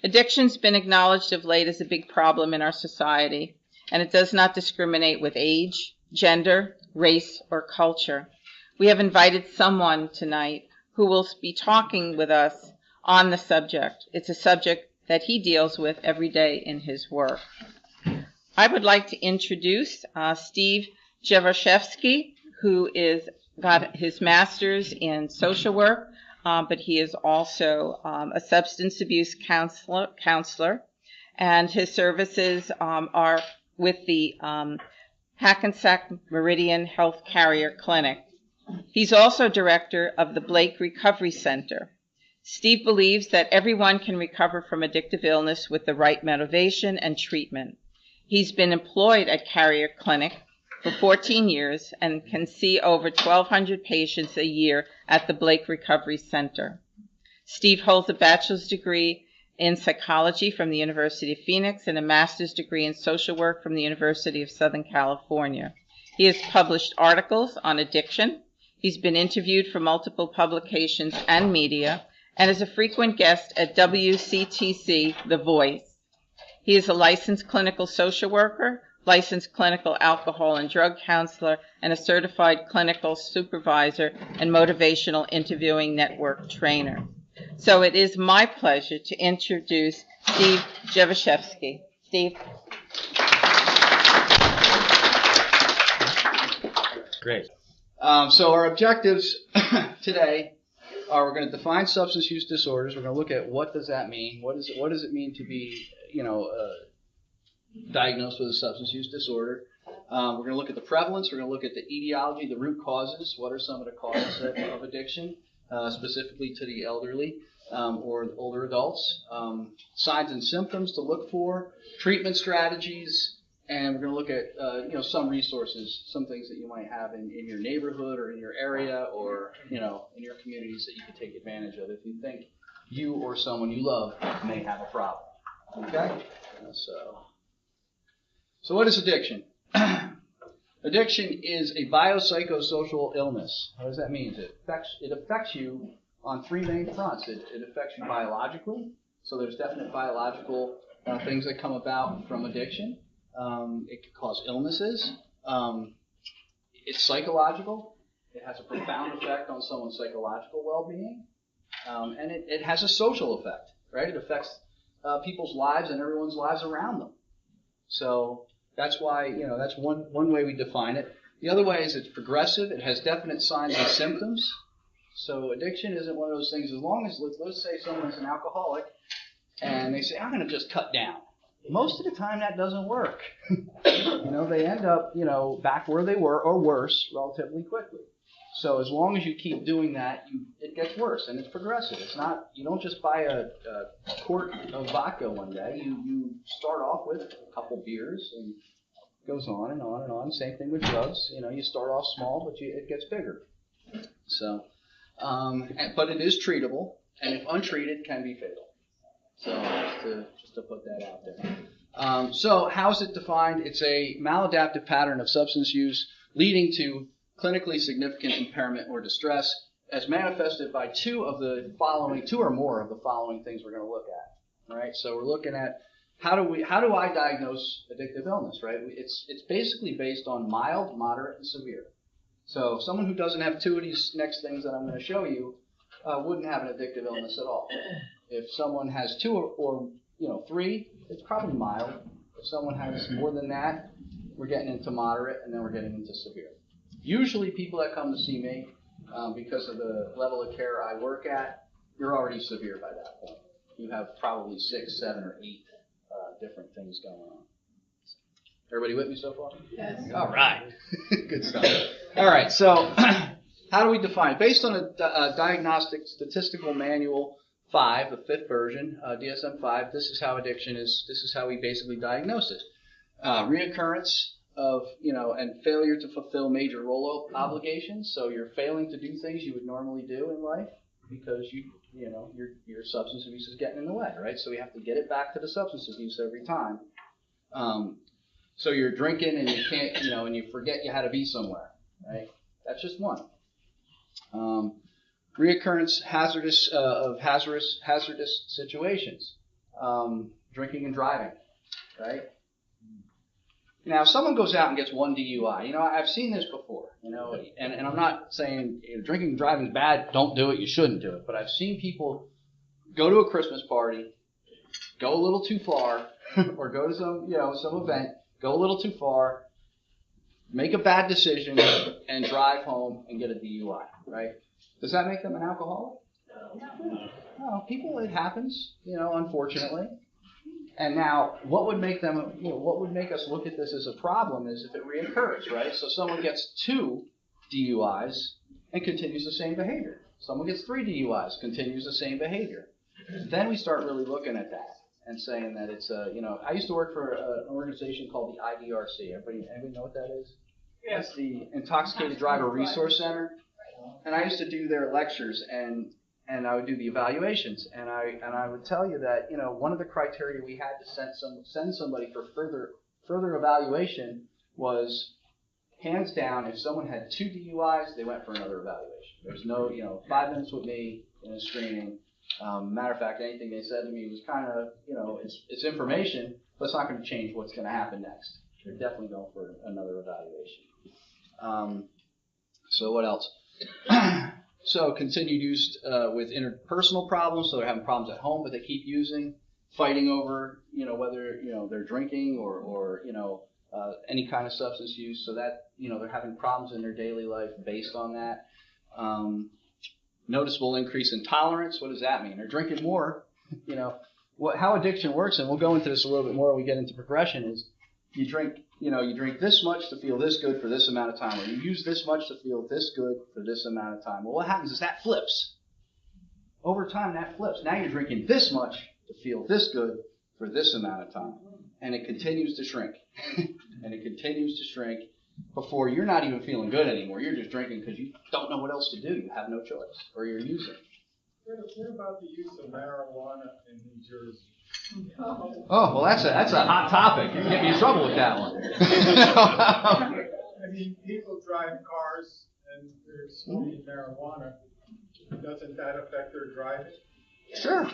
Addiction's been acknowledged of late as a big problem in our society, and it does not discriminate with age, gender, race, or culture. We have invited someone tonight who will be talking with us on the subject. It's a subject that he deals with every day in his work. I would like to introduce Steve Jevashevsky, who got his master's in social work, but he is also a substance abuse counselor, and his services are with the Hackensack Meridian Health Carrier Clinic. He's also director of the Blake Recovery Center. Steve believes that everyone can recover from addictive illness with the right motivation and treatment. He's been employed at Carrier Clinic for 14 years and can see over 1,200 patients a year at the Blake Recovery Center. Steve holds a bachelor's degree in psychology from the University of Phoenix and a master's degree in social work from the University of Southern California. He has published articles on addiction. He's been interviewed for multiple publications and media, and is a frequent guest at WCTC The Voice. He is a licensed clinical social worker, licensed clinical alcohol and drug counselor, and a certified clinical supervisor and motivational interviewing network trainer. So it is my pleasure to introduce Steve Jevashevsky. Steve. Great. So our objectives today are we're going to define substance use disorders. We're going to look at what does that mean. What does it mean to be, diagnosed with a substance use disorder. We're going to look at the prevalence. We're going to look at the etiology, the root causes. What are some of the causes of addiction, specifically to the elderly or older adults? Signs and symptoms to look for, treatment strategies, and we're going to look at some resources, some things that you might have in your neighborhood or in your area or in your communities that you can take advantage of if you think you or someone you love may have a problem. Okay? So what is addiction? Addiction is a biopsychosocial illness. What does that mean? It affects you on three main fronts. It affects you biologically. So there's definite biological things that come about from addiction. It can cause illnesses. It's psychological. It has a profound effect on someone's psychological well-being. And it has a social effect, right? It affects people's lives and everyone's lives around them. So that's why, that's one way we define it. The other way is it's progressive. It has definite signs and symptoms. So addiction isn't one of those things, as long as, let's say someone's an alcoholic and they say, I'm going to just cut down. Most of the time that doesn't work. They end up, back where they were or worse relatively quickly. So as long as you keep doing that, it gets worse, and it's progressive. It's not, you don't just buy a quart of vodka one day. You start off with a couple beers, and it goes on and on and on. Same thing with drugs. You start off small, but it gets bigger. So, but it is treatable, and if untreated, can be fatal. So just to put that out there. So how is it defined? It's a maladaptive pattern of substance use leading to clinically significant impairment or distress, as manifested by two or more of the following things we're going to look at. All right, so we're looking at how do I diagnose addictive illness? Right, it's basically based on mild, moderate, and severe. So someone who doesn't have two of these next things that I'm going to show you wouldn't have an addictive illness at all. If someone has two or three, it's probably mild. If someone has more than that, we're getting into moderate, and then we're getting into severe. Usually people that come to see me, because of the level of care I work at, you're already severe by that point. You have probably 6, 7, or 8 different things going on. Everybody with me so far? Yes. All right. Good stuff. All right, so how do we define it? Based on a Diagnostic Statistical Manual 5, the 5th version, DSM-5, this is how addiction is, this is how we basically diagnose it. Reoccurrence of, and failure to fulfill major role obligations. So you're failing to do things you would normally do in life because your substance abuse is getting in the way, right? So we have to get it back to the substance abuse every time. So you're drinking and you can't, and you forget you had to be somewhere, right? That's just one. Reoccurrence hazardous situations. drinking and driving, right? Now, if someone goes out and gets one DUI, I've seen this before, and I'm not saying drinking and driving is bad, don't do it, you shouldn't do it, but I've seen people go to a Christmas party, go a little too far, or go to some event, go a little too far, make a bad decision, and drive home and get a DUI, right? Does that make them an alcoholic? No, it happens, unfortunately. And now, what would make us look at this as a problem is if it reoccurs, right? So someone gets 2 DUIs and continues the same behavior. Someone gets 3 DUIs, continues the same behavior. Then we start really looking at that and saying that it's I used to work for an organization called the IDRC. Anybody know what that is? Yes. It's the Intoxicated Driver Resource Center. And I used to do their lectures and I would do the evaluations, and I would tell you that one of the criteria we had to send somebody for further evaluation was hands down if someone had 2 DUIs, they went for another evaluation. There's no 5 minutes with me in a screening. Matter of fact, anything they said to me was kind of it's information, but it's not going to change what's going to happen next. They're definitely going for another evaluation. So what else? So continued use with interpersonal problems. So they're having problems at home, but they keep using, fighting over, whether they're drinking or any kind of substance use. So that they're having problems in their daily life based on that. Noticeable increase in tolerance. What does that mean? They're drinking more. How addiction works, and we'll go into this a little bit more when we get into progression. Is you drink this much to feel this good for this amount of time, or you use this much to feel this good for this amount of time. Well, what happens is that flips. Over time, that flips. Now you're drinking this much to feel this good for this amount of time. And it continues to shrink. And it continues to shrink before you're not even feeling good anymore. You're just drinking because you don't know what else to do. You have no choice. Or you're using. What about the use of marijuana in New Jersey? Oh, well, that's a hot topic. You can get me in trouble with that one. I mean, people drive cars and they're smoking marijuana. Doesn't that affect their driving? Sure,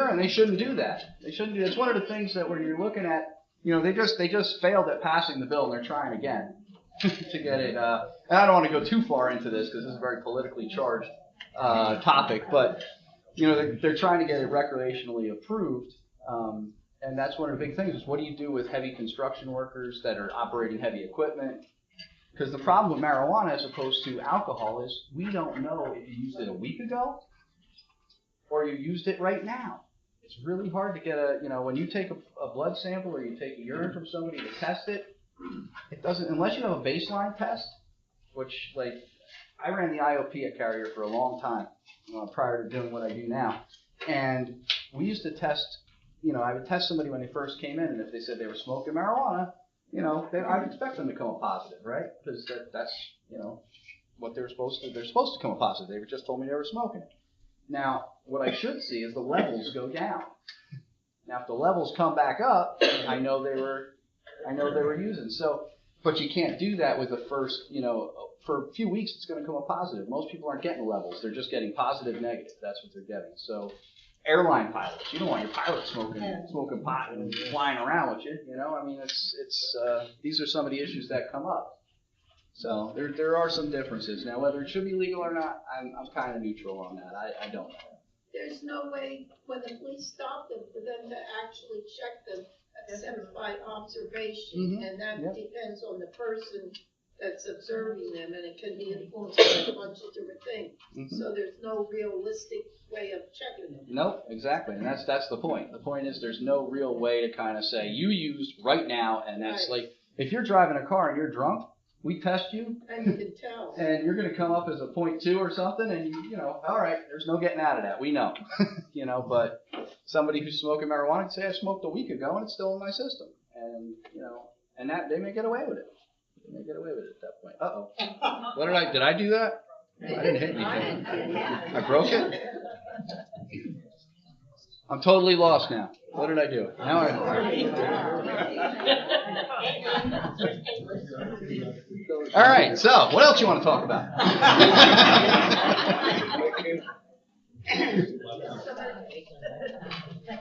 and they shouldn't do that. It's one of the things that when you're looking at, they just failed at passing the bill and they're trying again to get it. And I don't want to go too far into this because this is a very politically charged topic, but they're trying to get it recreationally approved. And that's one of the big things is what do you do with heavy construction workers that are operating heavy equipment? Because the problem with marijuana as opposed to alcohol is we don't know if you used it a week ago or you used it right now. It's really hard to get when you take a blood sample or you take a urine from somebody to test it, it doesn't, unless you have a baseline test, which I ran the IOP at Carrier for a long time prior to doing what I do now. And we used to test, I would test somebody when they first came in, and if they said they were smoking marijuana, I'd expect them to come up positive, right? Because that's, what they're supposed to come up positive. They just told me they were smoking. Now, what I should see is the levels go down. Now, if the levels come back up, I know they were using. So, but you can't do that with the first, for a few weeks it's going to come up positive. Most people aren't getting levels. They're just getting positive, negative. That's what they're getting. So airline pilots, you don't want your pilot smoking pot and flying around with you. I mean, these are some of the issues that come up. So there are some differences. Now, whether it should be legal or not, I'm kind of neutral on that. I don't know. There's no way when the police stop them for them to actually check them except by observation, and that depends on the person that's observing them, and it can be influenced by a bunch of different things. So there's no realistic way of checking them. Nope, exactly, and that's the point. The point is there's no real way to kind of say you used right now, and that's right. Like if you're driving a car and you're drunk, we test you, and you can tell, and you're going to come up as a 0.2 or something, and you know, all right, there's no getting out of that. We know, But somebody who's smoking marijuana can say I smoked a week ago and it's still in my system, and and that they may get away with it. They may get away with it at that point. What did I do that? I didn't hit anything. I broke it. I'm totally lost now. What did I do? Now All right, so what else you want to talk about?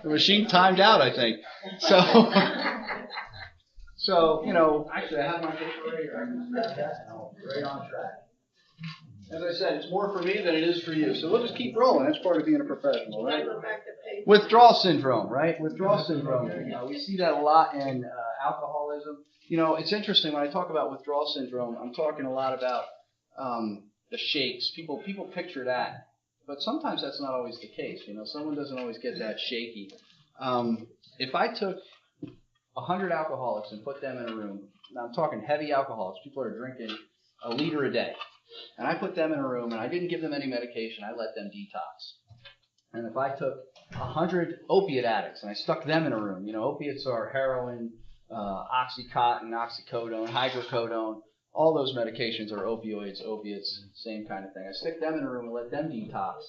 The machine timed out, I think. So, actually, I have my paper right here. I can grab that, and I'll be right on track. As I said, it's more for me than it is for you. So we'll just keep rolling. That's part of being a professional, right? Withdrawal syndrome, right? Withdrawal syndrome. We see that a lot in alcoholism. It's interesting when I talk about withdrawal syndrome. I'm talking a lot about the shakes. People picture that, but sometimes that's not always the case. Someone doesn't always get that shaky. If I took 100 alcoholics and put them in a room, now I'm talking heavy alcoholics. People are drinking a liter a day. And I put them in a room, and I didn't give them any medication. I let them detox. And if I took 100 opiate addicts, and I stuck them in a room, opiates are heroin, Oxycontin, oxycodone, hydrocodone. All those medications are opioids, opiates, same kind of thing. I stick them in a room and let them detox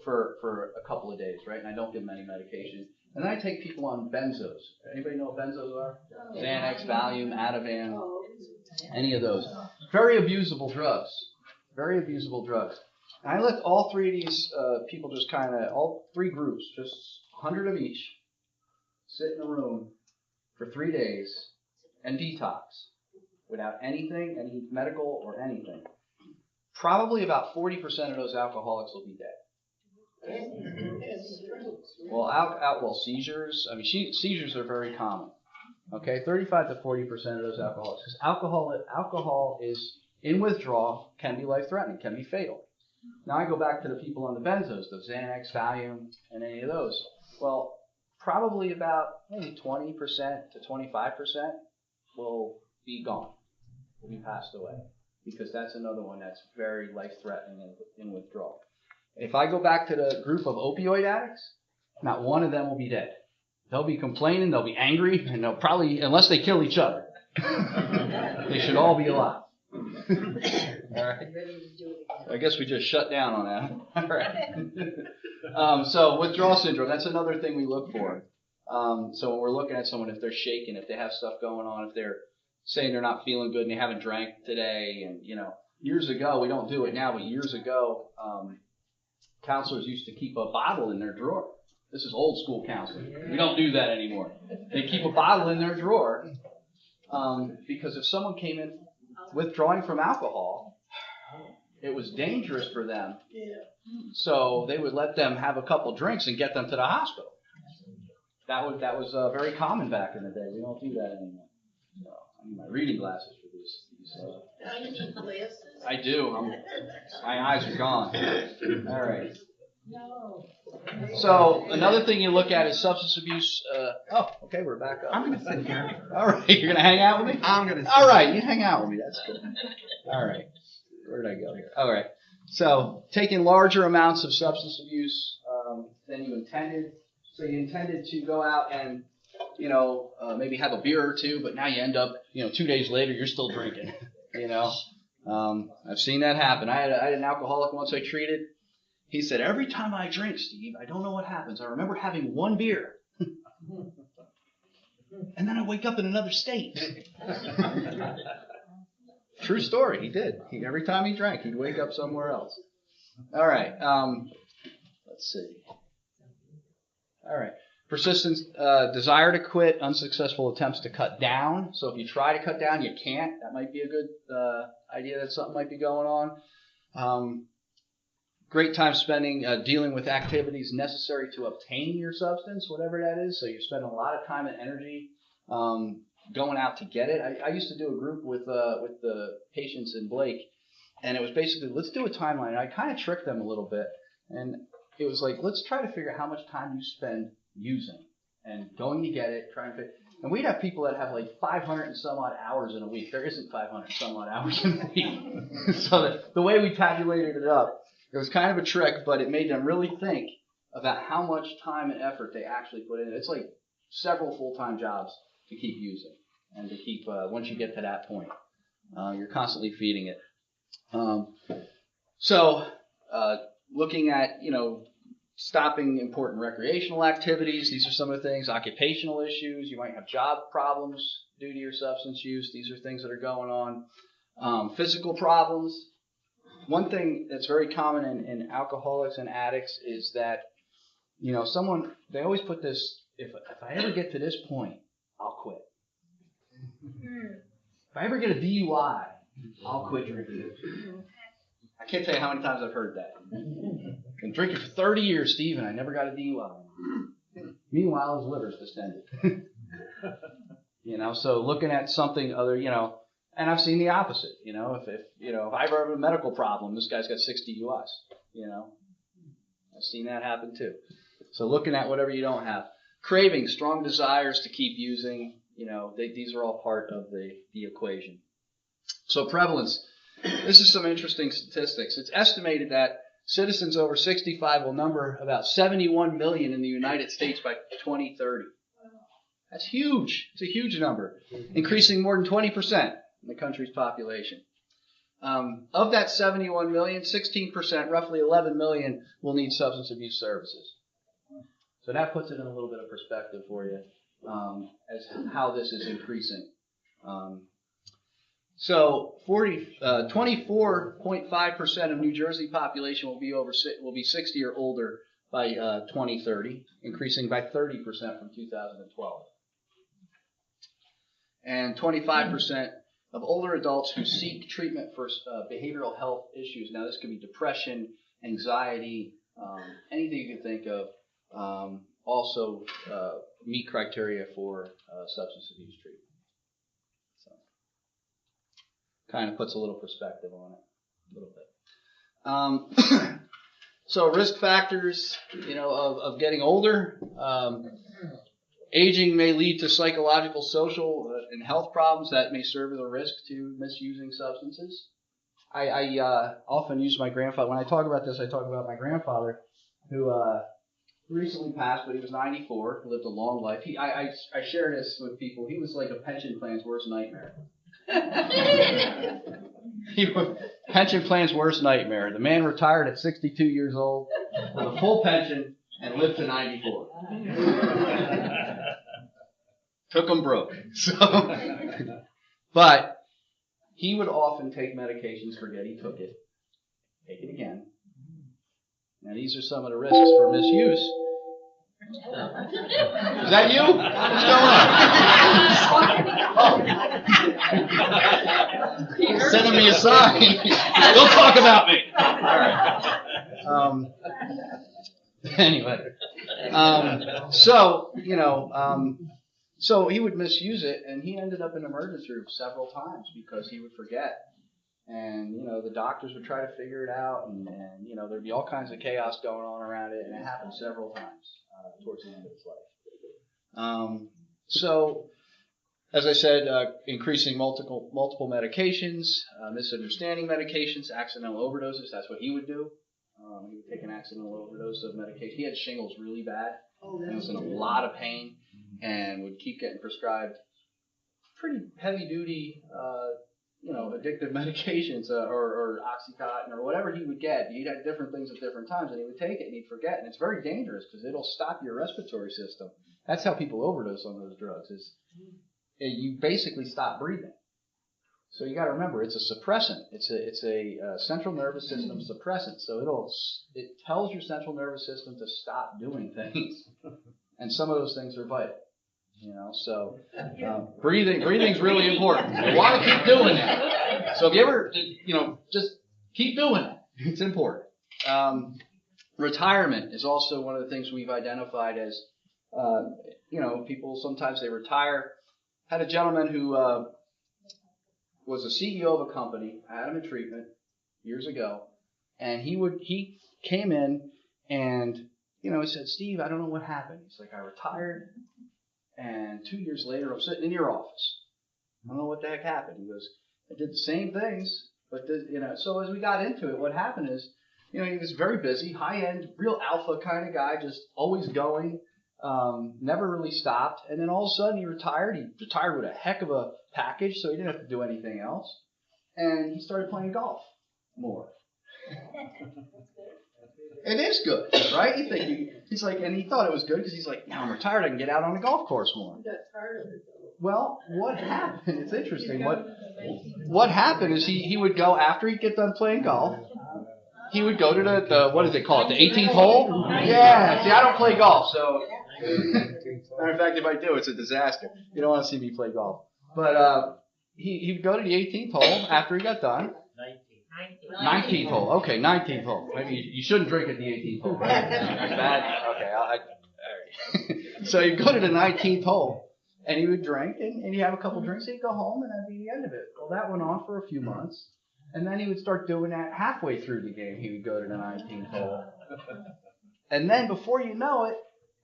for a couple of days, right? And I don't give them any medication. And then I take people on benzos. Anybody know what benzos are? Xanax, Valium, Ativan, any of those. Very abusable drugs. Very abusable drugs. And I let all three of these people just all three groups, just 100 of each, sit in a room for 3 days and detox without anything, any medical or anything. Probably about 40% of those alcoholics will be dead. Well, seizures. I mean, seizures are very common. Okay, 35 to 40% of those alcoholics, because alcohol is in withdrawal, can be life-threatening, can be fatal. Now I go back to the people on the benzos, the Xanax, Valium, and any of those. Well, probably about maybe 20% to 25% will be gone, will be passed away, because that's another one that's very life-threatening in withdrawal. If I go back to the group of opioid addicts, not one of them will be dead. They'll be complaining, they'll be angry, and they'll probably, unless they kill each other, they should all be alive. All right. I guess we just shut down on that. All right. So withdrawal syndrome, that's another thing we look for. So when we're looking at someone, if they're shaking, if they have stuff going on, if they're saying they're not feeling good and they haven't drank today, and years ago, we don't do it now, but years ago, counselors used to keep a bottle in their drawer. This is old school counseling. We don't do that anymore. They keep a bottle in their drawer because if someone came in withdrawing from alcohol, it was dangerous for them. So they would let them have a couple drinks and get them to the hospital. That was very common back in the day. We don't do that anymore. So, I need my reading glasses for this. Now you need glasses? I do. My eyes are gone. All right. No. So another thing you look at is substance abuse. Okay, we're back up. I'm going to sit here. All right, you're going to hang out with me? I'm going to sit All right, you hang out with me. That's good. All right. Where did I go here? All right. So taking larger amounts of substance abuse than you intended. So you intended to go out and, maybe have a beer or two, but now you end up, 2 days later, you're still drinking. I've seen that happen. I had an alcoholic once I treated. He said, every time I drink, Steve, I don't know what happens. I remember having one beer. And then I wake up in another state. True story. He did. Every time he drank, he'd wake up somewhere else. All right. Let's see. All right. Persistence, desire to quit, unsuccessful attempts to cut down. So if you try to cut down, you can't. That might be a good idea that something might be going on. Great time spending dealing with activities necessary to obtain your substance, whatever that is. So you spend a lot of time and energy going out to get it. I used to do a group with the patients in Blake, and it was basically, let's do a timeline. And I kind of tricked them a little bit, and it was like, let's try to figure out how much time you spend using and going to get it, trying to. And we'd have people that have like 500 and some odd hours in a week. There isn't 500 and some odd hours in a week. So the way we tabulated it up, it was kind of a trick, but it made them really think about how much time and effort they actually put in. It's like several full-time jobs to keep using and to keep, once you get to that point, you're constantly feeding it. So looking at, stopping important recreational activities. These are some of the things. Occupational issues. You might have job problems due to your substance use. These are things that are going on. Physical problems. One thing that's very common in alcoholics and addicts is that they always put this, if I ever get to this point, I'll quit. If I ever get a DUI, I'll quit drinking. I can't tell you how many times I've heard that. Been drinking for 30 years, Steve, and I never got a DUI. Meanwhile, his liver's distended. So looking at something other, and I've seen the opposite. If I ever have a medical problem, this guy's got 6 DUIs. I've seen that happen too. So looking at whatever you don't have. Craving, strong desires to keep using, these are all part of the equation. So prevalence. This is some interesting statistics. It's estimated that citizens over 65 will number about 71 million in the United States by 2030. That's huge. It's a huge number, increasing more than 20% in the country's population. Of that 71 million, 16%, roughly 11 million, will need substance abuse services. So that puts it in a little bit of perspective for you as how this is increasing. So 24.5% of New Jersey population will be 60 or older by 2030, increasing by 30% from 2012. And 25% of older adults who seek treatment for behavioral health issues. Now this could be depression, anxiety, anything you can think of, also meet criteria for substance abuse treatment. Kind of puts a little perspective on it, a little bit. So risk factors, of getting older. Aging may lead to psychological, social, and health problems that may serve as a risk to misusing substances. I often use my grandfather. When I talk about this, I talk about my grandfather, who recently passed, but he was 94, lived a long life. I share this with people. He was like a pension plan's worst nightmare. Pension plan's worst nightmare. The man retired at 62 years old with a full pension and lived to 94. Took him broke. But he would often take medications, forget he took it, take it again. Now these are some of the risks for misuse. Is that you? What's going on? Sending me a sign. Don't talk about me. All right. Anyway. So he would misuse it, and he ended up in emergency room several times because he would forget. And, the doctors would try to figure it out, and there'd be all kinds of chaos going on around it, and it happened several times towards the end of his life. So, as I said, increasing multiple medications, misunderstanding medications, accidental overdoses, that's what he would do. He would take an accidental overdose of medication. He had shingles really bad, and was in a lot of pain, and would keep getting prescribed pretty heavy-duty addictive medications or Oxycontin or whatever he would get. He'd have different things at different times, and he would take it and he'd forget. And it's very dangerous because it'll stop your respiratory system. That's how people overdose on those drugs. You basically stop breathing. So you got to remember, it's a suppressant. It's a central nervous system suppressant. So it tells your central nervous system to stop doing things, and some of those things are vital. So breathing's really important. You want to keep doing that. So if you ever, just keep doing it. It's important. Retirement is also one of the things we've identified as, people sometimes they retire. Had a gentleman who was a CEO of a company. I had him in treatment years ago, and he came in and he said, "Steve, I don't know what happened." He's like, "I retired. And 2 years later, I'm sitting in your office. I don't know what the heck happened." He goes, "I did the same things, but so as we got into it, what happened is, he was very busy, high-end, real alpha kind of guy, just always going, never really stopped. And then all of a sudden he retired. He retired with a heck of a package, so he didn't have to do anything else. And he started playing golf more." It is good, right? You think he's like, and he thought it was good because he's like, "Now I'm retired, I can get out on the golf course more." He got tired of it though. Well, what happened? It's interesting. What happened is he would go after he'd get done playing golf. he would go to the what is it called, the 18th hole? Yeah. See, I don't play golf, so matter of fact, if I do, it's a disaster. You don't want to see me play golf. But he would go to the 18th hole after he got done. 19th hole. Okay, 19th hole. Maybe you shouldn't drink at the 18th hole. Right? That's bad. Okay. All right. So he'd go to the 19th hole, and he would drink, and he'd have a couple drinks, and he'd go home, and that'd be the end of it. Well, that went on for a few months, and then he would start doing that halfway through the game. He would go to the 19th hole, and then before you know it,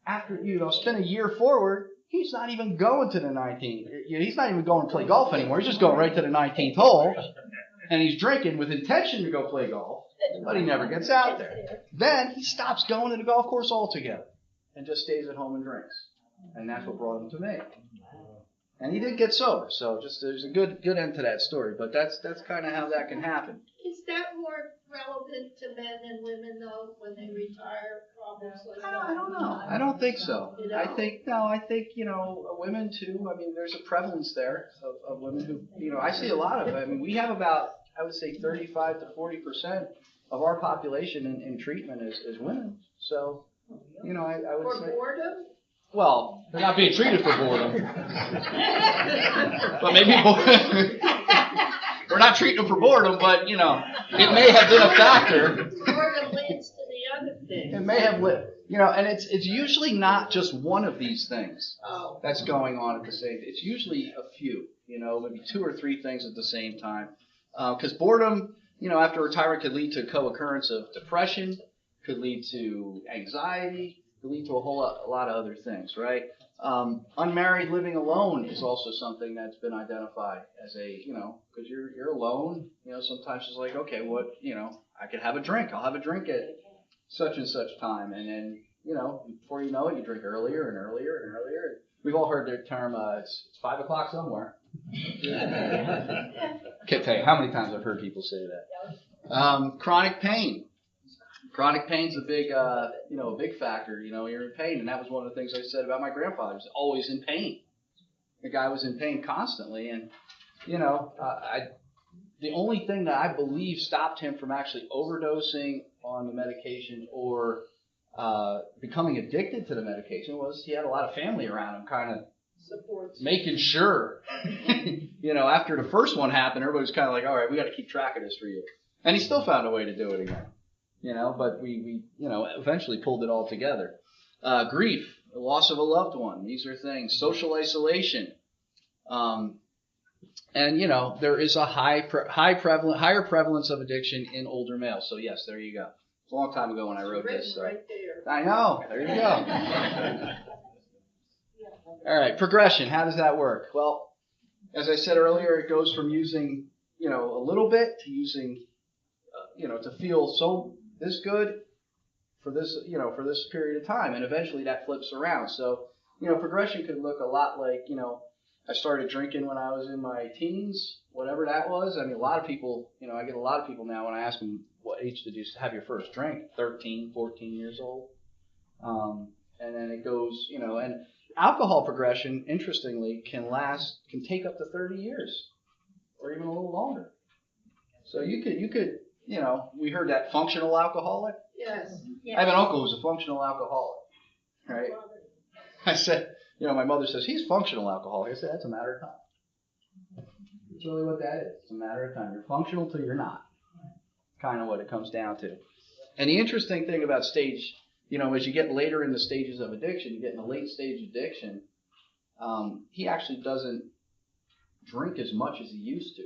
after spin a year forward, he's not even going to the 19th. He's not even going to play golf anymore. He's just going right to the 19th hole. And he's drinking with intention to go play golf, but he never gets out there. Then he stops going to the golf course altogether and just stays at home and drinks. And that's what brought him to me. And he did get sober, so just there's a good end to that story. But that's kind of how that can happen. Is that more relevant to men and women though when they retire? Problems like that? I don't know. I don't think so. You know? I think women too. I mean, there's a prevalence there of women who I see a lot of. I mean, we have about, I would say, 35 to 40% of our population in treatment is women. So, I would say. For boredom? Well, they're not being treated for boredom. But maybe we're not treating them for boredom, but, it may have been a factor. Boredom leads to the other thing. It may have and it's usually not just one of these things that's going on at the same time. It's usually a few, maybe two or three things at the same time. Because boredom, after retirement could lead to co-occurrence of depression, could lead to anxiety, could lead to a lot of other things, right? Unmarried living alone is also something that's been identified as because you're alone, sometimes it's like, okay, I could have a drink. I'll have a drink at such and such time. And then, before you know it, you drink earlier and earlier and earlier. We've all heard the term, it's 5 o'clock somewhere. Can't tell you how many times I've heard people say that. Chronic pain. Chronic pain's a big factor. You're in pain, and that was one of the things I said about my grandfather. He was always in pain. The guy was in pain constantly, and the only thing that I believe stopped him from actually overdosing on the medication or becoming addicted to the medication was he had a lot of family around him, kind of making sure. After the first one happened, everybody was kind of like, all right, we got to keep track of this for you, and he still found a way to do it again. But we eventually pulled it all together. Grief, the loss of a loved one. These are things. Social isolation. And there is a higher prevalence of addiction in older males. So yes, there you go. It's a long time ago when I wrote this. So. Right there. I know. There you go. All right, progression. How does that work? Well, as I said earlier, it goes from using a little bit to using to feel so this good for this period of time, and eventually that flips around. So progression could look a lot like I started drinking when I was in my teens, whatever that was. I mean, a lot of people, I get a lot of people now when I ask them, what age did you have your first drink? 13, 14 years old. And then it goes, and alcohol progression, interestingly, can take up to 30 years or even a little longer. So you could, we heard that functional alcoholic. Yes. I have an uncle who's a functional alcoholic, right? I said, my mother says, he's functional alcoholic. I said, that's a matter of time. That's really what that is. It's a matter of time. You're functional till you're not. Kind of what it comes down to. And the interesting thing about stage, as you get later in the stages of addiction, you get in the late stage addiction, he actually doesn't drink as much as he used to.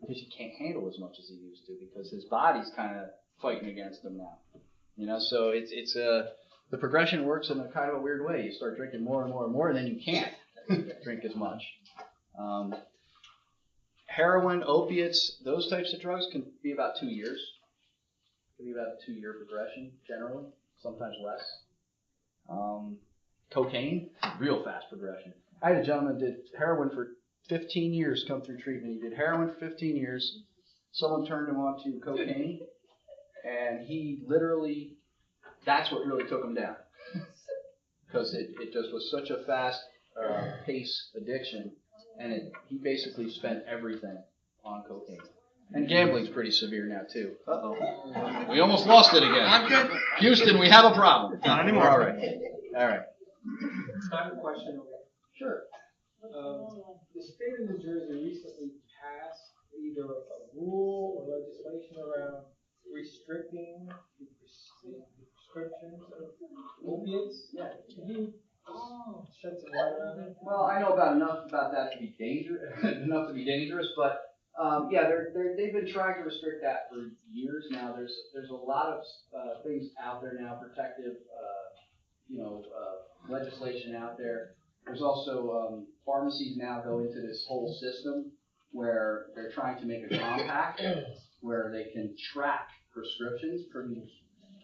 Because he can't handle as much as he used to because his body's kind of fighting against him now. So it's the progression works in a kind of a weird way. You start drinking more and more and more, and then you can't drink as much. Heroin, opiates, those types of drugs can be about 2 years. It can be about a 2-year progression generally, sometimes less. Cocaine, real fast progression. I had a gentleman that did heroin for 15 years come through treatment. He did heroin for 15 years. Someone turned him on to cocaine, and he literally, that's what really took him down. Because it just was such a fast pace addiction, and he basically spent everything on cocaine. And gambling's pretty severe now, too. Uh-oh. We almost lost it again. I'm good. Houston, we have a problem. Not anymore. All right. All right. I have a question. Sure. The state of New Jersey recently passed either a rule or legislation around restricting the prescriptions of opiates. Yeah. Can you shed some light around that? Well, I know about enough about that to be dangerous, but yeah, they've been trying to restrict that for years now. There's a lot of things out there now, protective, legislation out there. There's also pharmacies now go into this whole system where they're trying to make a compact where they can track prescriptions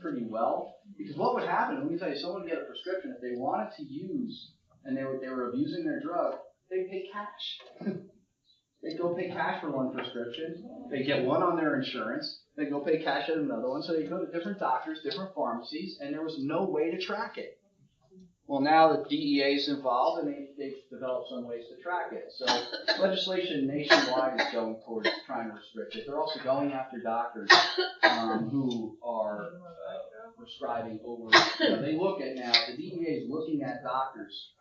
pretty well. Because what would happen, let me tell you, someone would get a prescription if they wanted to use and they were abusing their drug, they'd pay cash. They'd go pay cash for one prescription. They'd get one on their insurance. They'd go pay cash at another one. So they'd go to different doctors, different pharmacies, and there was no way to track it. Well, now the DEA is involved, and they've developed some ways to track it. So legislation nationwide is going towards trying to restrict it. They're also going after doctors who are prescribing over. They look at now, the DEA is looking at doctors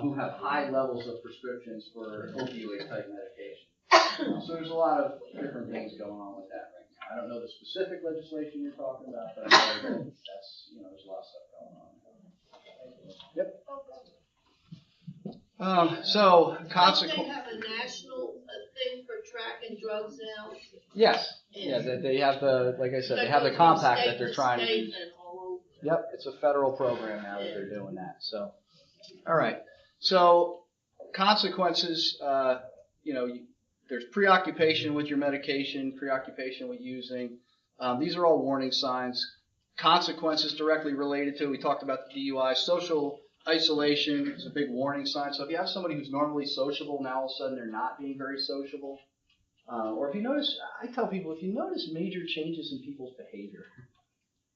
who have high levels of prescriptions for opioid-type medication. So there's a lot of different things going on with that right now. I don't know the specific legislation you're talking about, but I know that's, there's a lot of stuff going on. Yep. So consequence. Don't they have a national thing for tracking drugs now? Yes. Yeah, they have like I said, they have the compact that they're trying to use. Yep, it's a federal program now that they're doing that. So, all right. So consequences. There's preoccupation with your medication, preoccupation with using. These are all warning signs. Consequences directly related to, we talked about the DUI, social isolation is a big warning sign. So if you have somebody who's normally sociable, now all of a sudden they're not being very sociable, or if you notice, I tell people, if you notice major changes in people's behavior,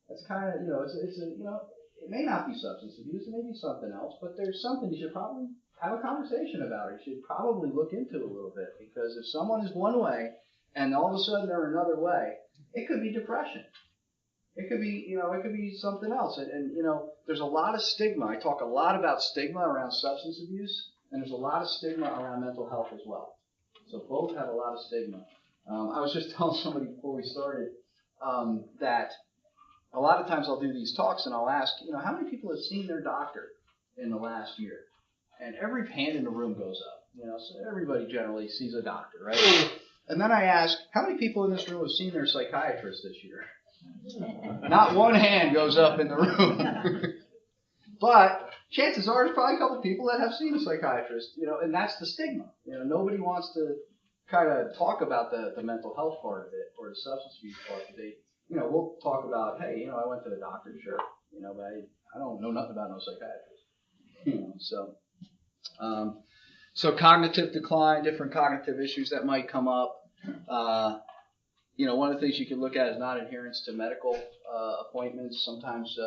that's kind of, it may not be substance abuse, it may be something else, but there's something you should probably have a conversation about. You should probably look into it a little bit, because if someone is one way and all of a sudden they're another way, it could be depression. It could be something else. And there's a lot of stigma. I talk a lot about stigma around substance abuse, and there's a lot of stigma around mental health as well. So both have a lot of stigma. I was just telling somebody before we started that a lot of times I'll do these talks and I'll ask, how many people have seen their doctor in the last year? And every hand in the room goes up. So everybody generally sees a doctor, right? And then I ask, how many people in this room have seen their psychiatrist this year? Not one hand goes up in the room. But chances are there's probably a couple people that have seen a psychiatrist, and that's the stigma. Nobody wants to kind of talk about the mental health part of it or the substance abuse part of it. We'll talk about, hey, I went to the doctor, sure, but I don't know nothing about no psychiatrist. So cognitive decline, different cognitive issues that might come up. One of the things you can look at is non-adherence to medical appointments. Sometimes,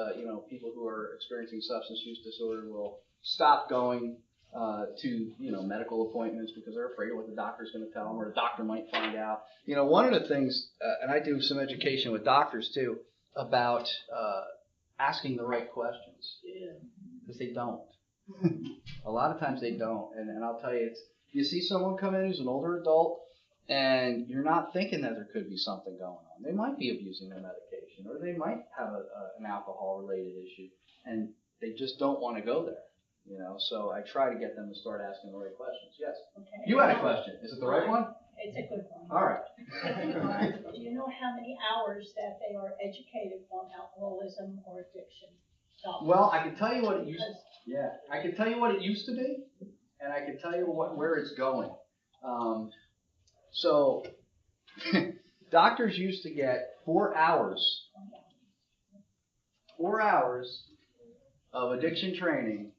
people who are experiencing substance use disorder will stop going to, medical appointments because they're afraid of what the doctor's going to tell them, or the doctor might find out. One of the things, and I do some education with doctors too, about asking the right questions. Yeah. Because they don't. A lot of times they don't. And I'll tell you, you see someone come in who's an older adult, and you're not thinking that there could be something going on. They might be abusing their medication, or they might have an alcohol-related issue, and they just don't want to go there. So I try to get them to start asking the right questions. Yes. Okay. You had a question. Is it the right one? It's a good one. All right. Do you know how many hours that they are educated on alcoholism or addiction? Well, I can tell you what it used. Yeah, I can tell you what it used to be, and I can tell you where it's going. So, doctors used to get 4 hours of addiction training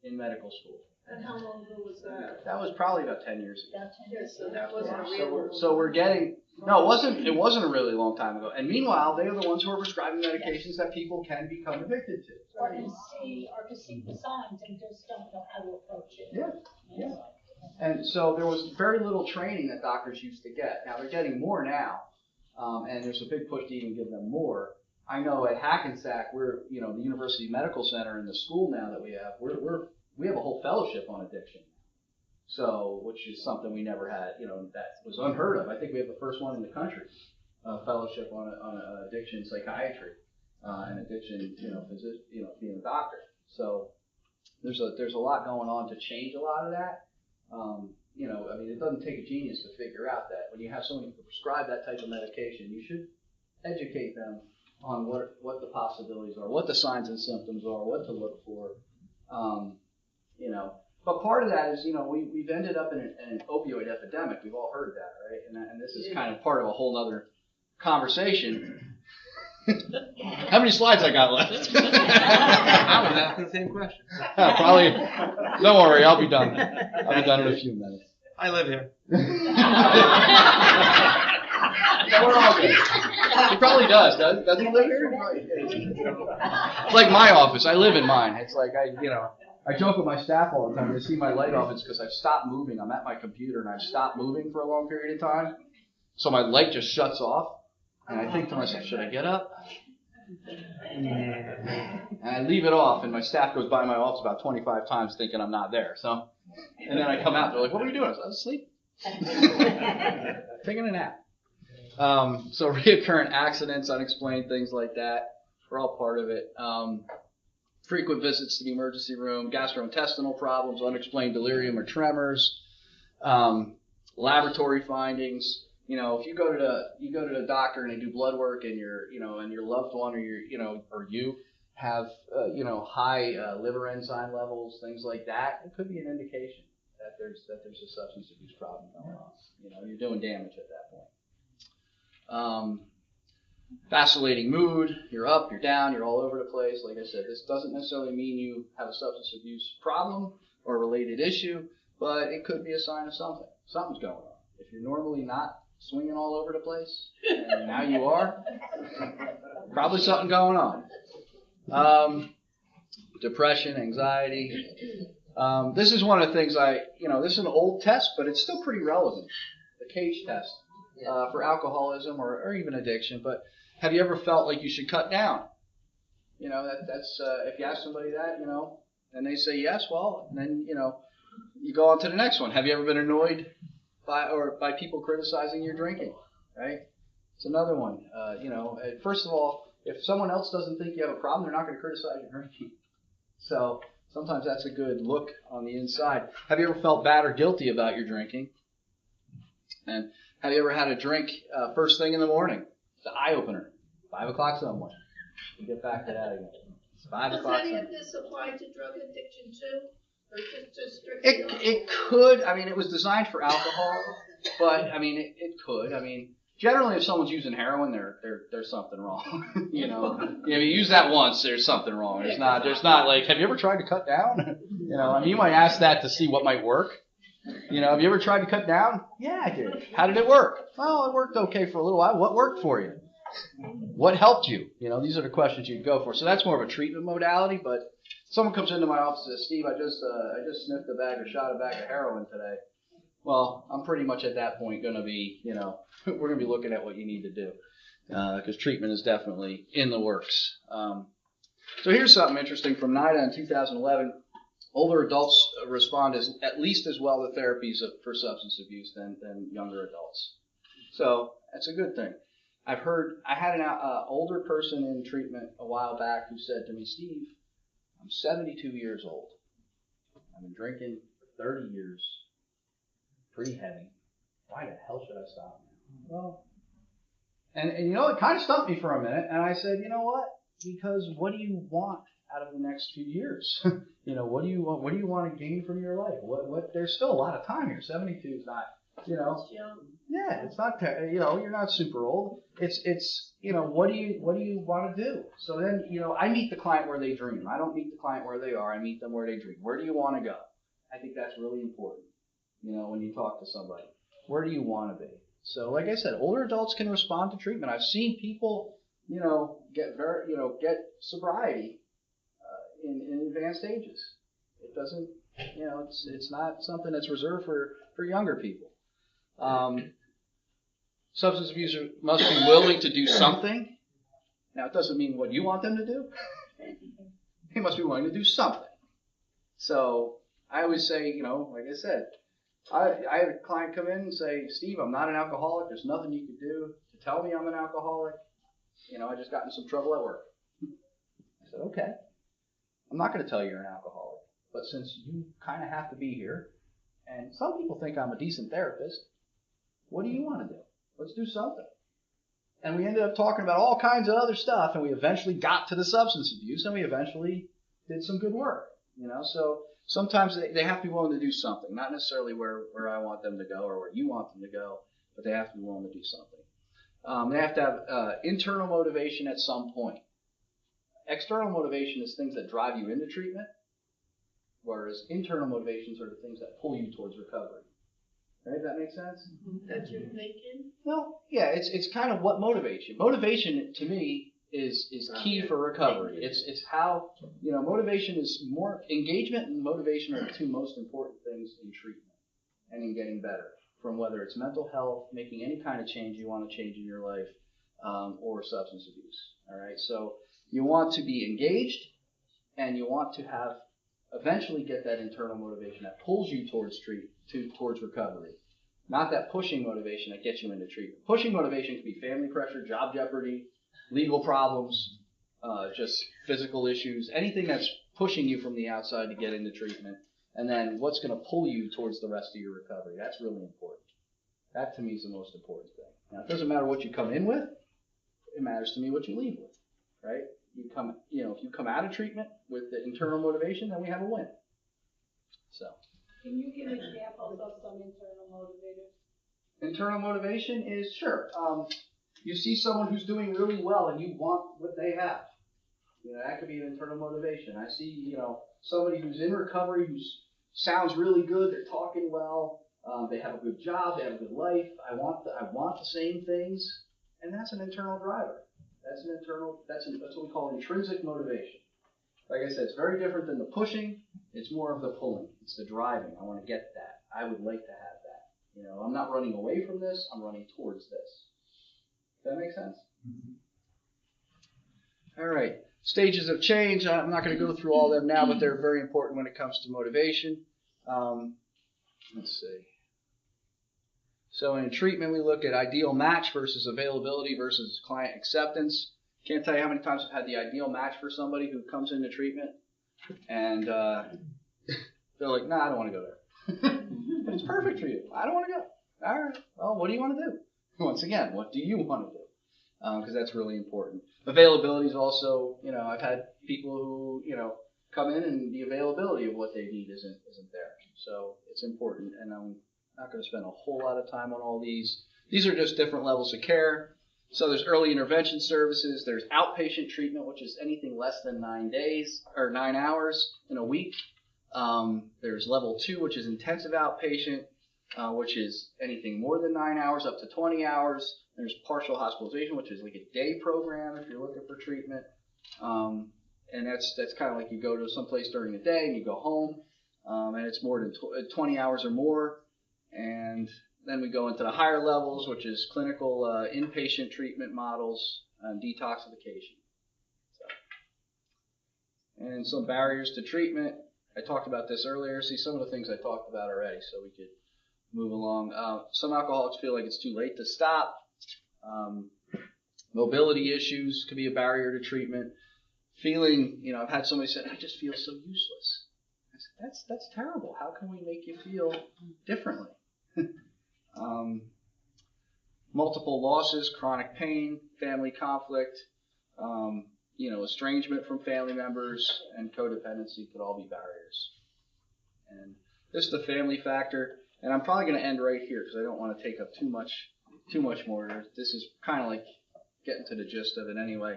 in medical school. And how long ago was that? That was probably about 10 years ago. Yes, so that wasn't a real. So we're getting. No, it wasn't a really long time ago. And meanwhile, they are the ones who are prescribing medications that people can become addicted to. Or can see the signs and just don't know how to approach it. Yeah. And so there was very little training that doctors used to get. Now they're getting more now, and there's a big push to even give them more. I know at Hackensack, we're, the University Medical Center and the school now that we have, we have a whole fellowship on addiction. So, which is something we never had, that was unheard of. I think we have the first one in the country, fellowship on addiction psychiatry, and addiction, being a doctor. So there's a lot going on to change a lot of that. It doesn't take a genius to figure out that when you have someone who can prescribe that type of medication, you should educate them on what the possibilities are, what the signs and symptoms are, what to look for, But part of that is, we've ended up in an opioid epidemic. We've all heard that, right? And this is kind of part of a whole other conversation. How many slides I got left? I was asking the same question. Probably. Don't worry, I'll be done. I'll be done in a few minutes. I live here. We're all good. He probably does. Does he live here? It's like my office. I live in mine. It's like I joke with my staff all the time. They see my light off. It's because I've stopped moving. I'm at my computer and I've stopped moving for a long period of time. So my light just shuts off. And I think to myself, should I get up? And I leave it off, and my staff goes by my office about 25 times thinking I'm not there. So, and then I come out, they're like, what were you doing? I was asleep. Taking a nap. So reoccurrent accidents, unexplained things like that, are all part of it. Frequent visits to the emergency room, gastrointestinal problems, unexplained delirium or tremors, laboratory findings. If you go to the doctor and they do blood work and your loved one or you have high liver enzyme levels, things like that, it could be an indication that there's a substance abuse problem going on. You're doing damage at that point. Vacillating mood, you're up, you're down, you're all over the place. Like I said, this doesn't necessarily mean you have a substance abuse problem or a related issue, but it could be a sign of something. Something's going on. If you're normally not swinging all over the place, and now you are, probably something going on. Depression, anxiety. This is one of the things this is an old test, but it's still pretty relevant. The CAGE test for alcoholism or even addiction. But have you ever felt like you should cut down? That's if you ask somebody that, and they say yes, well, then, you go on to the next one. Have you ever been annoyed by people criticizing your drinking, right? It's another one. First of all, if someone else doesn't think you have a problem, they're not going to criticize your drinking. So sometimes that's a good look on the inside. Have you ever felt bad or guilty about your drinking? And have you ever had a drink first thing in the morning? It's an eye opener. 5 o'clock somewhere. We'll get back to that again. It's 5 o'clock. Does any of this apply to drug addiction too? Or just strictly it could. It was designed for alcohol, but it could. Generally, if someone's using heroin, there's something wrong. You use that once, there's something wrong. There's not like, have you ever tried to cut down? You might ask that to see what might work. Have you ever tried to cut down? Yeah, I did. How did it work? Well, it worked okay for a little while. What worked for you? What helped you? These are the questions you'd go for. So that's more of a treatment modality, but someone comes into my office and says, Steve, I just sniffed a bag or shot a bag of heroin today. Well, I'm pretty much at that point going to be, we're going to be looking at what you need to do because treatment is definitely in the works. So here's something interesting from NIDA in 2011. Older adults respond at least as well to therapies for substance abuse than younger adults. So that's a good thing. I had an older person in treatment a while back who said to me, Steve, I'm 72 years old. I've been drinking for 30 years. Pretty heavy. Why the hell should I stop now? Well, and it kind of stumped me for a minute. And I said, you know what? Because what do you want out of the next few years? What do you want to gain from your life? What? There's still a lot of time here. 72 is not, Yeah, it's not. You're not super old. It's what do you want to do? So then I meet the client where they dream. I don't meet the client where they are. I meet them where they dream. Where do you want to go? I think that's really important. When you talk to somebody, where do you want to be? So, like I said, older adults can respond to treatment. I've seen people, get sobriety in advanced ages. It doesn't You know, it's not something that's reserved for younger people. Substance abusers must be willing to do something. Now, it doesn't mean what you want them to do. They must be willing to do something. So I always say, you know, like I said, I had a client come in and say, Steve, I'm not an alcoholic. There's nothing you could do to tell me I'm an alcoholic. You know, I just got in some trouble at work. I said, okay. I'm not going to tell you you're an alcoholic. But since you kind of have to be here, and some people think I'm a decent therapist, what do you want to do? Let's do something. And we ended up talking about all kinds of other stuff, and we eventually got to the substance abuse, and we eventually did some good work. You know, so sometimes they have to be willing to do something, not necessarily where I want them to go or where you want them to go, but they have to be willing to do something. They have to have internal motivation at some point. External motivation is things that drive you into treatment, whereas internal motivations are the things that pull you towards recovery. Right? Does that make sense? That you're thinking? Well, yeah, it's kind of what motivates you. Motivation, to me, is key for recovery. It's how, you know, motivation is more, engagement and motivation are the two most important things in treatment and in getting better, from whether it's mental health, making any kind of change you want to change in your life, or substance abuse. All right, so you want to be engaged, and you want to have eventually get that internal motivation that pulls you towards towards recovery, not that pushing motivation that gets you into treatment. Pushing motivation can be family pressure, job jeopardy, legal problems, just physical issues, anything that's pushing you from the outside to get into treatment, and then what's going to pull you towards the rest of your recovery. That's really important. That, to me, is the most important thing. Now, it doesn't matter what you come in with. It matters to me what you leave with, right? If you come out of treatment with the internal motivation, then we have a win. So. Can you give examples of some internal motivators? Internal motivation is, sure. You see someone who's doing really well and you want what they have. You know, that could be an internal motivation. I see, you know, somebody who's in recovery who sounds really good, they're talking well, they have a good job, they have a good life. I want the same things, and that's an internal driver. That's what we call intrinsic motivation. Like I said, it's very different than the pushing. It's more of the pulling. It's the driving. I want to get that. I would like to have that. You know, I'm not running away from this. I'm running towards this. Does that make sense? Mm-hmm. All right. Stages of change. I'm not going to go through all of them now, but they're very important when it comes to motivation. Let's see. So in treatment, we look at ideal match versus availability versus client acceptance. Can't tell you how many times I've had the ideal match for somebody who comes into treatment, and they're like, "Nah, I don't want to go there." But it's perfect for you. I don't want to go. All right. Well, what do you want to do? Once again, what do you want to do? Because that's really important. Availability is also, you know, I've had people who, you know, come in and the availability of what they need isn't there. So it's important, and I'm not going to spend a whole lot of time on all these. These are just different levels of care. So there's early intervention services. There's outpatient treatment, which is anything less than 9 days or 9 hours in a week. There's level 2, which is intensive outpatient, which is anything more than 9 hours up to 20 hours. There's partial hospitalization, which is like a day program if you're looking for treatment. And that's kind of like you go to someplace during the day and you go home, and it's more than 20 hours or more. And then we go into the higher levels, which is clinical inpatient treatment models and detoxification. So, and some barriers to treatment. I talked about this earlier. See some of the things I talked about already, so we could move along. Some alcoholics feel like it's too late to stop. Mobility issues could be a barrier to treatment. Feeling, you know, I've had somebody say, I just feel so useless. I said, that's terrible. How can we make you feel differently? Multiple losses, chronic pain, family conflict, you know, estrangement from family members, and codependency could all be barriers. And this is the family factor, and I'm probably going to end right here because I don't want to take up too much more. This is kind of like getting to the gist of it anyway.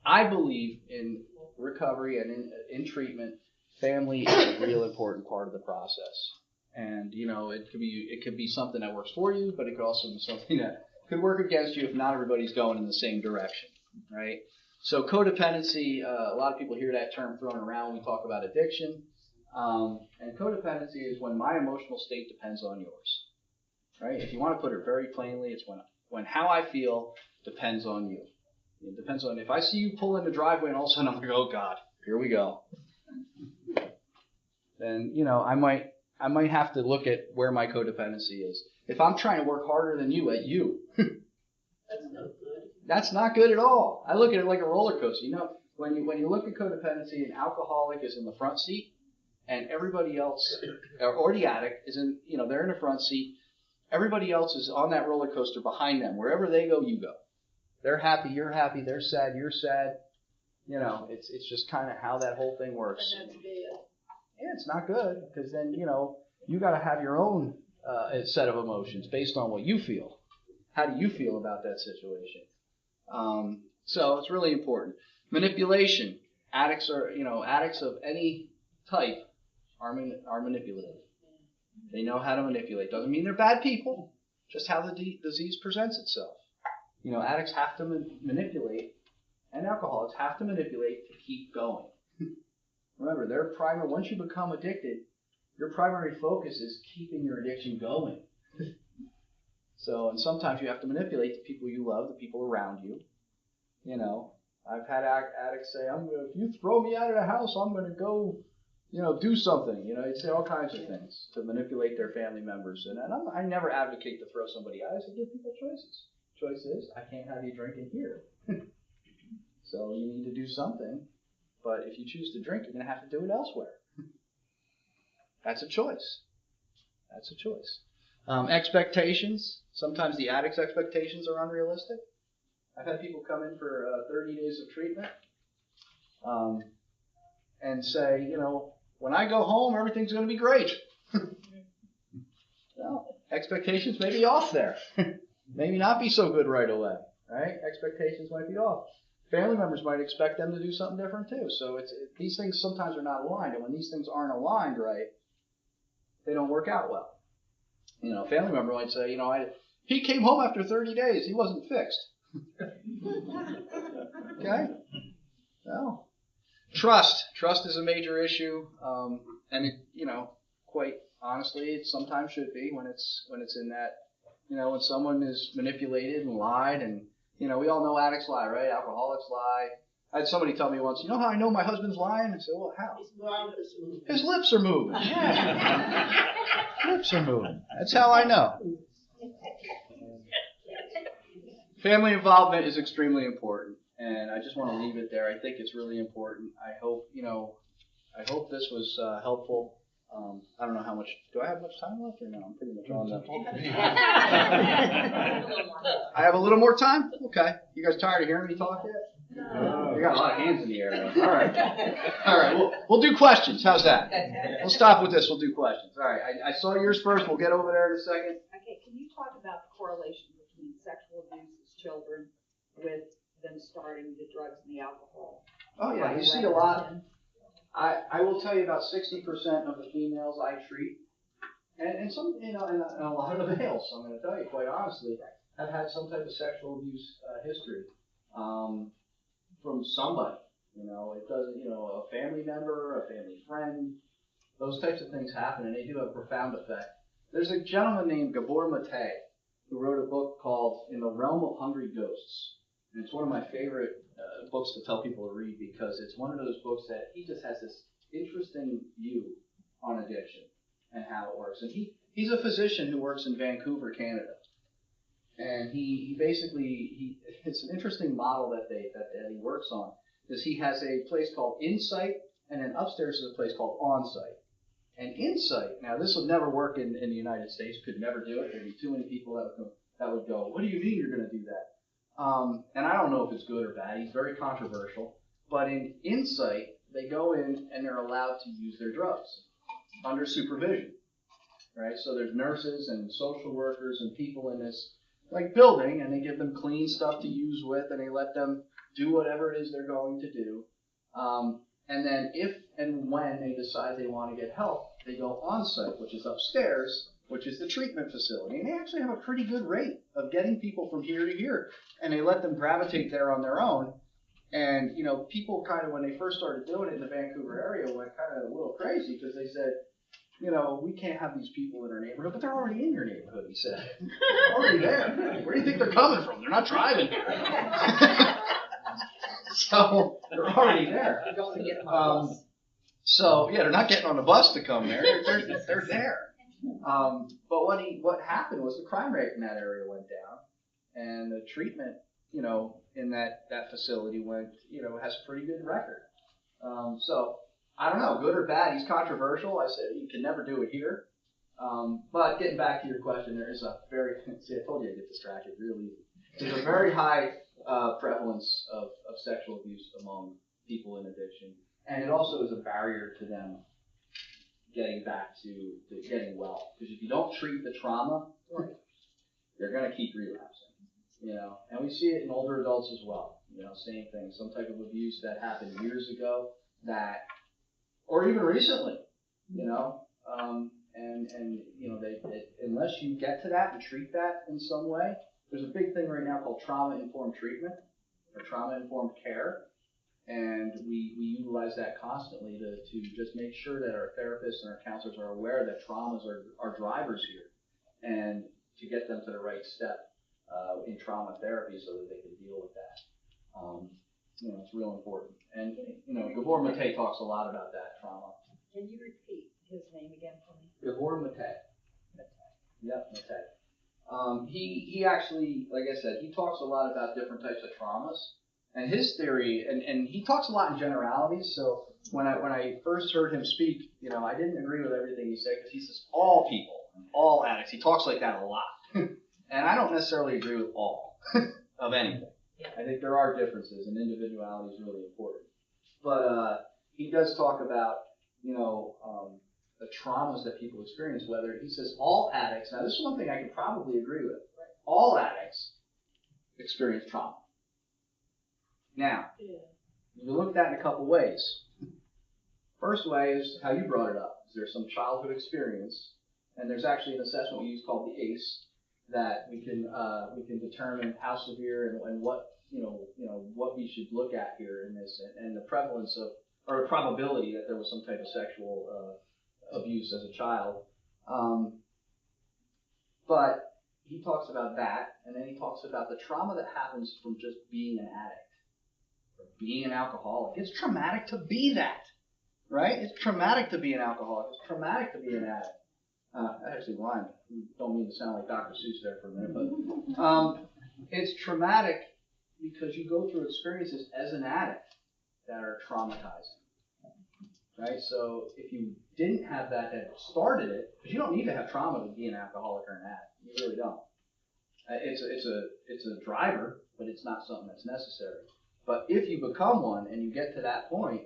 I believe in recovery and in treatment, family is a real important part of the process. And, you know, it could be something that works for you, but it could also be something that could work against you if not everybody's going in the same direction, right? So codependency, a lot of people hear that term thrown around when we talk about addiction. And codependency is when my emotional state depends on yours. Right? If you want to put it very plainly, it's when how I feel depends on you. It depends on if I see you pull in the driveway and all of a sudden I'm like, oh God, here we go. Then, I might have to look at where my codependency is. If I'm trying to work harder than you at you, That's no good. that's not good at all. I look at it like a roller coaster. When you look at codependency, an alcoholic is in the front seat, and everybody else, or the addict is in, they're in the front seat. Everybody else is on that roller coaster behind them. Wherever they go, you go. They're happy, you're happy. They're sad, you're sad. It's just kind of how that whole thing works. And that's bad. Yeah, it's not good because then, you got to have your own set of emotions based on what you feel. How do you feel about that situation? So it's really important. Manipulation. Addicts of any type are manipulative. They know how to manipulate. Doesn't mean they're bad people. Just how the disease presents itself. Addicts have to manipulate, and alcoholics have to manipulate to keep going. Remember, once you become addicted, your primary focus is keeping your addiction going. And sometimes you have to manipulate the people you love, the people around you. I've had addicts say, if you throw me out of the house, I'm going to go, do something. You'd say all kinds of things to manipulate their family members. And I never advocate to throw somebody out. I say give people choices. Choice is, I can't have you drinking here. So you need to do something. But if you choose to drink, you're going to have to do it elsewhere. That's a choice. That's a choice. Expectations. Sometimes the addict's expectations are unrealistic. I've had people come in for 30 days of treatment and say, when I go home, everything's going to be great. Well, expectations may be off there. Maybe not be so good right away. Right? Expectations might be off. Family members might expect them to do something different too. So these things sometimes are not aligned, and when these things aren't aligned right, they don't work out well. A family member might say, he came home after 30 days. He wasn't fixed. Okay? Well, trust. Trust is a major issue, and it, quite honestly, it sometimes should be when it's in that, when someone is manipulated and lied, and we all know addicts lie, right? Alcoholics lie. I had somebody tell me once, how I know my husband's lying? I said, well, how? His lips are moving. Yeah. Lips are moving. That's how I know. Family involvement is extremely important, and I just want to leave it there. I think it's really important. I hope this was helpful. I don't know how much. Do I have much time left or no? I'm pretty much on that. I have a little more time? Okay. You guys tired of hearing me talk yet? No. You got a lot of hands in the air, though. All right. We'll do questions. How's that? We'll stop with this. We'll do questions. All right. I saw yours first. We'll get over there in a second. Okay. Can you talk about the correlation between sexual abuse as children with them starting the drugs and the alcohol? Oh, yeah. You see a lot. I will tell you about 60% of the females I treat, and some, and a lot of the males, I'm going to tell you quite honestly, have had some type of sexual abuse history from somebody. It doesn't, a family member, a family friend, those types of things happen, and they do have a profound effect. There's a gentleman named Gabor Mate who wrote a book called In the Realm of Hungry Ghosts. And it's one of my favorite books to tell people to read because it's one of those books that he just has this interesting view on addiction and how it works. And he's a physician who works in Vancouver, Canada. And he basically, it's an interesting model that he works on. Is he has a place called Insight, and then upstairs is a place called Onsite. And Insight, now this would never work in the United States, could never do it. There'd be too many people that would go, what do you mean you're going to do that? And I don't know if it's good or bad. He's very controversial. But in Insight, they go in and they're allowed to use their drugs under supervision. Right? So there's nurses and social workers and people in this building, and they give them clean stuff to use with, and they let them do whatever it is they're going to do. And then if and when they decide they want to get help, they go on-site, which is upstairs, which is the treatment facility. And they actually have a pretty good rate of getting people from here to here. And they let them gravitate there on their own. And, people kind of, when they first started doing it in the Vancouver area, went kind of a little crazy because they said, we can't have these people in our neighborhood, but they're already in your neighborhood, he said. They're already there. Where do you think they're coming from? They're not driving here. So they're already there. They're not getting on the bus to come there. They're there. But what happened was the crime rate in that area went down, and the treatment, in that facility has a pretty good record. So I don't know, good or bad. He's controversial. I said you can never do it here. But getting back to your question, there is a very see, I told you I get distracted really easy. There's a very high prevalence of sexual abuse among people in addiction, and it also is a barrier to them getting back to getting well. Because if you don't treat the trauma, they're going to keep relapsing. And we see it in older adults as well. Same thing, some type of abuse that happened years ago or even recently. Unless you get to that and treat that in some way, there's a big thing right now called trauma-informed treatment or trauma-informed care, and we utilize that constantly to just make sure that our therapists and our counselors are aware that traumas are drivers here, and to get them to the right step in trauma therapy so that they can deal with that. It's real important. And Gabor Mate talks a lot about that trauma. Can you repeat his name again for me? Gabor Mate. Yep, Mate. He actually, like I said, he talks a lot about different types of traumas. And his theory, and he talks a lot in generalities, so when I first heard him speak, I didn't agree with everything he said, because he says all people, all addicts. He talks like that a lot. And I don't necessarily agree with all of anything. I think there are differences, and individuality is really important. But he does talk about, the traumas that people experience, whether he says all addicts, now this is one thing I could probably agree with, all addicts experience trauma. Now, you can look at that in a couple ways. First way is how you brought it up. Is there some childhood experience, and there's actually an assessment we use called the ACE that we can determine how severe and what what we should look at here in this, and the prevalence of or probability that there was some type of sexual abuse as a child. But he talks about that, and then he talks about the trauma that happens from just being an addict or being an alcoholic. It's traumatic to be that, right? It's traumatic to be an alcoholic. It's traumatic to be an addict. That actually rhymed. Don't mean to sound like Dr. Seuss there for a minute, but it's traumatic because you go through experiences as an addict that are traumatizing, right? So if you didn't have that started it, because you don't need to have trauma to be an alcoholic or an addict. You really don't. It's a driver, but it's not something that's necessary. But if you become one and you get to that point,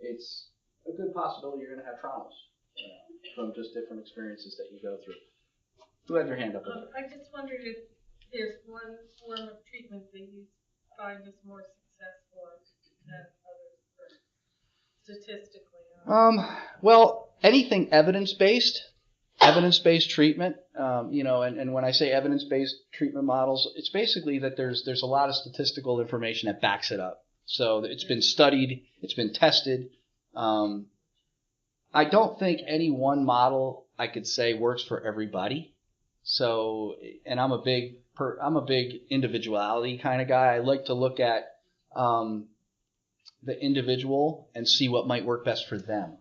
it's a good possibility you're going to have traumas from just different experiences that you go through. Who had their hand up? I just wondered if there's one form of treatment that you find is more successful than others, statistically. Well, anything evidence-based treatment, and when I say evidence-based treatment models, it's basically that there's a lot of statistical information that backs it up. So it's been studied, it's been tested. I don't think any one model I could say works for everybody. So, and I'm a big individuality kind of guy. I like to look at the individual and see what might work best for them,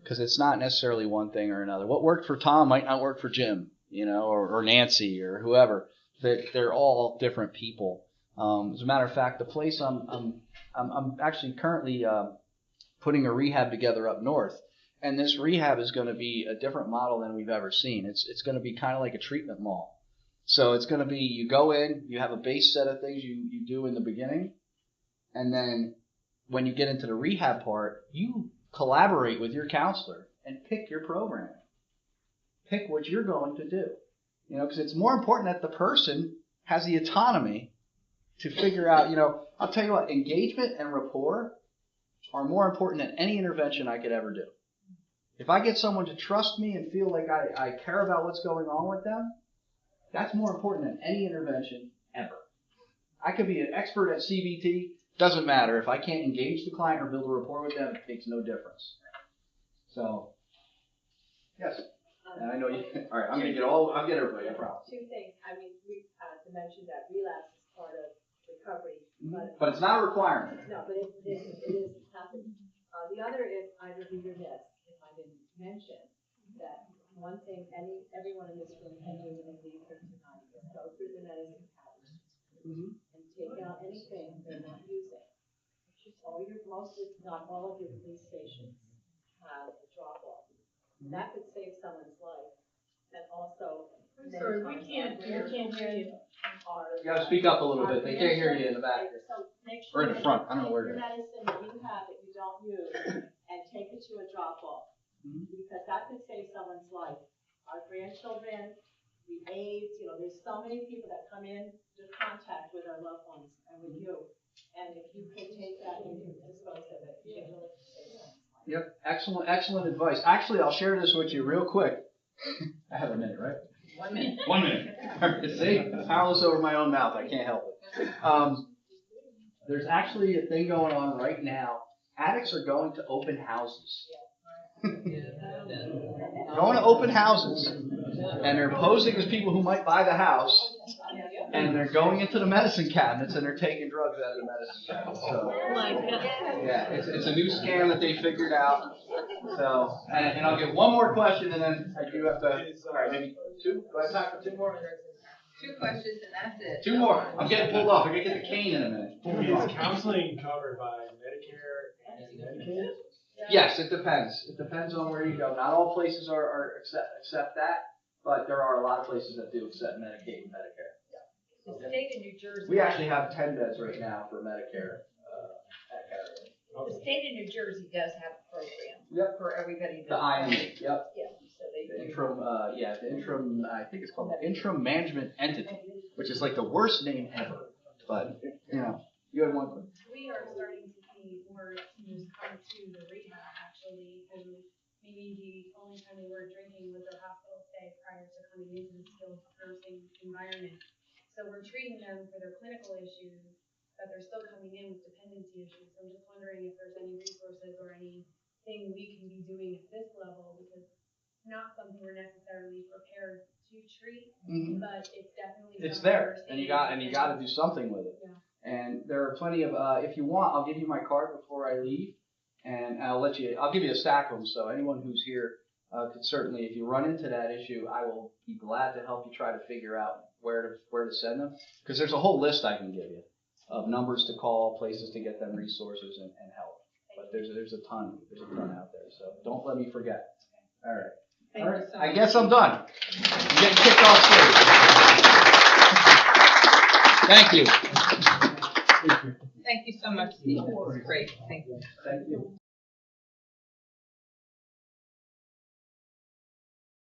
because it's not necessarily one thing or another. What worked for Tom might not work for Jim, or Nancy or whoever. They're all different people. As a matter of fact, the place I'm actually currently putting a rehab together up north. And this rehab is going to be a different model than we've ever seen. It's going to be kind of like a treatment mall. So it's going to be, you go in, you have a base set of things you do in the beginning, and then when you get into the rehab part, you collaborate with your counselor and pick your program. Pick what you're going to do. Because it's more important that the person has the autonomy to figure out, I'll tell you what, engagement and rapport are more important than any intervention I could ever do. If I get someone to trust me and feel like I care about what's going on with them, that's more important than any intervention ever. I could be an expert at CBT, Doesn't matter. If I can't engage the client or build a rapport with them, it makes no difference. So, yes. And I know you. All right, I'll get everybody. I promise. Two things. I mean, we mentioned that relapse is part of recovery, But it's not a requirement. No, but it is happening. The other is I would be remiss if I didn't mention that one thing everyone in this room can do when they leave here tonight is go through the medicine cabinet and take out anything they're not using. Not all of your police stations have a drop-off. That could save someone's life, and also. I'm sorry, we can't hear you. You gotta speak up a little bit. They can't hear you in the back. So make Or sure in the front. I don't know where your it is. medicine that you have that you don't use and take it to a drop-off. Because that could save someone's life. Our grandchildren, the AIDS, there's so many people that come in to contact with our loved ones and with you. And if you could take that and you can dispose of it, you can really save someone's life. Yep, excellent advice. Actually, I'll share this with you real quick. I have a minute, right? 1 minute. 1 minute. See, powerless over my own mouth. I can't help it. There's actually a thing going on right now. Addicts are going to open houses. Going to open houses. And they're posing as people who might buy the house. And they're going into the medicine cabinets and they're taking drugs out of the medicine cabinets. So, yeah, it's a new scam that they figured out. So, and I'll get one more question and then I do have to. All right, maybe two. Do I have time for two more? 2 questions and that's it. 2 more. I'm getting pulled off. I'm gonna get the cane in a minute. Is counseling covered by Medicare and Medicaid? Yes, it depends. It depends on where you go. Not all places accept that, but there are a lot of places that do accept Medicaid and Medicare. The state of New Jersey. We actually have 10 beds right now for Medicare at Harriet. The state of New Jersey does have a program. Yep. For everybody. The IME. Yep. Yeah. So they The interim. The interim. I think it's called the interim management entity, which is like the worst name ever. But you had one question. We are starting to see more seniors come to the rehab actually, who maybe the only time they were drinking was their hospital stay prior to coming into the skilled nursing environment. So we're treating them for their clinical issues, but they're still coming in with dependency issues. So I'm just wondering if there's any resources or anything we can be doing at this level, because it's not something we're necessarily prepared to treat, but it's definitely there, and you got to do something with it. Yeah. And there are plenty of. If you want, I'll give you my card before I leave, and I'll give you a stack of them. So anyone who's here could certainly, if you run into that issue, I will be glad to help you try to figure out where to send them, because there's a whole list I can give you of numbers to call, places to get them resources and help. But there's a ton out there. So don't let me forget. All right. All right. I guess I'm done. I'm getting kicked off stage. Thank you. Thank you so much, Steve. That was great. Thank you. Thank you.